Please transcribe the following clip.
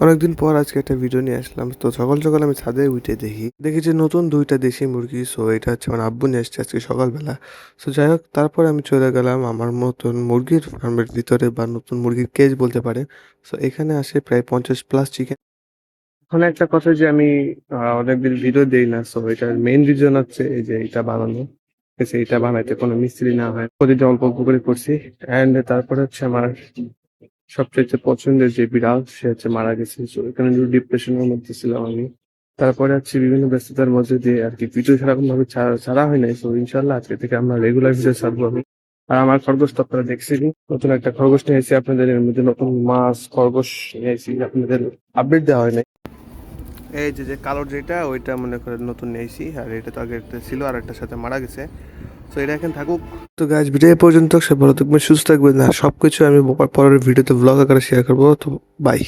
অনেকদিন পর আজকে একটা ভিডিও নিয়ে আসলাম। তো সকাল সকাল আমি ছাদে উঠে দেখি যে নতুন দুইটা দেশি মুরগি। সো এটা হচ্ছে আমার আব্বু নিয়ে আসছে আজকে সকালবেলা। সো যাই হোক, তারপর আমি চলে গেলাম আমার মতন মুরগির ফার্মের ভিতরে, বা নতুন মুরগির কেজ বলতে পারে। সো এখানে আসে প্রায় 50+ চিকেন। এখন একটা কথা যে আমি অনেকদিন ভিডিও দেই না, সো এটার মেইন রিজন হচ্ছে এই যে এটা বানানো। ঠিক আছে, এটা বানাইতে কোনো মিস্ত্রি না হয়, প্রতিটা অল্প অল্প করে করছি। অ্যান্ড তারপরে হচ্ছে আমার সবচেয়ে পছন্দের যে বিড়াল, সে হচ্ছে মারা গেছে। তো এখানে একটু ডিপ্রেশনের মধ্যে ছিলাম আমি। তারপরে হচ্ছে বিভিন্ন ব্যস্ততার মধ্যে দিয়ে আর কি ভিডিও সেরকম ভাবে ছাড়া হয় নাই। তো ইনশাল্লাহ আজকে থেকে আমরা রেগুলার ভিডিও ছাড়বো আমি। আর আমার খরগোশ তো আপনারা দেখছেনই, নতুন একটা খরগোশ নিয়ে এসেছি আপনাদের, এর মধ্যে নতুন মাছ খরগোশ নিয়ে এসেছি, আপনাদের আপডেট দেওয়া হয় নাই। এই যে যে কালোর যেটা, ওইটা মনে করেন নতুন নিয়েছি। আর এটা তো আগে একটা ছিল, আর একটার সাথে মারা গেছে। তো এটা এখন থাকুক। তো গাছ ভিডিও এ পর্যন্ত, সে ভালো থাকবেন, সুস্থ থাকবেন। আর সবকিছু আমি পরের ভিডিওতে ব্লগ আকারে শেয়ার করবো। তো বাই।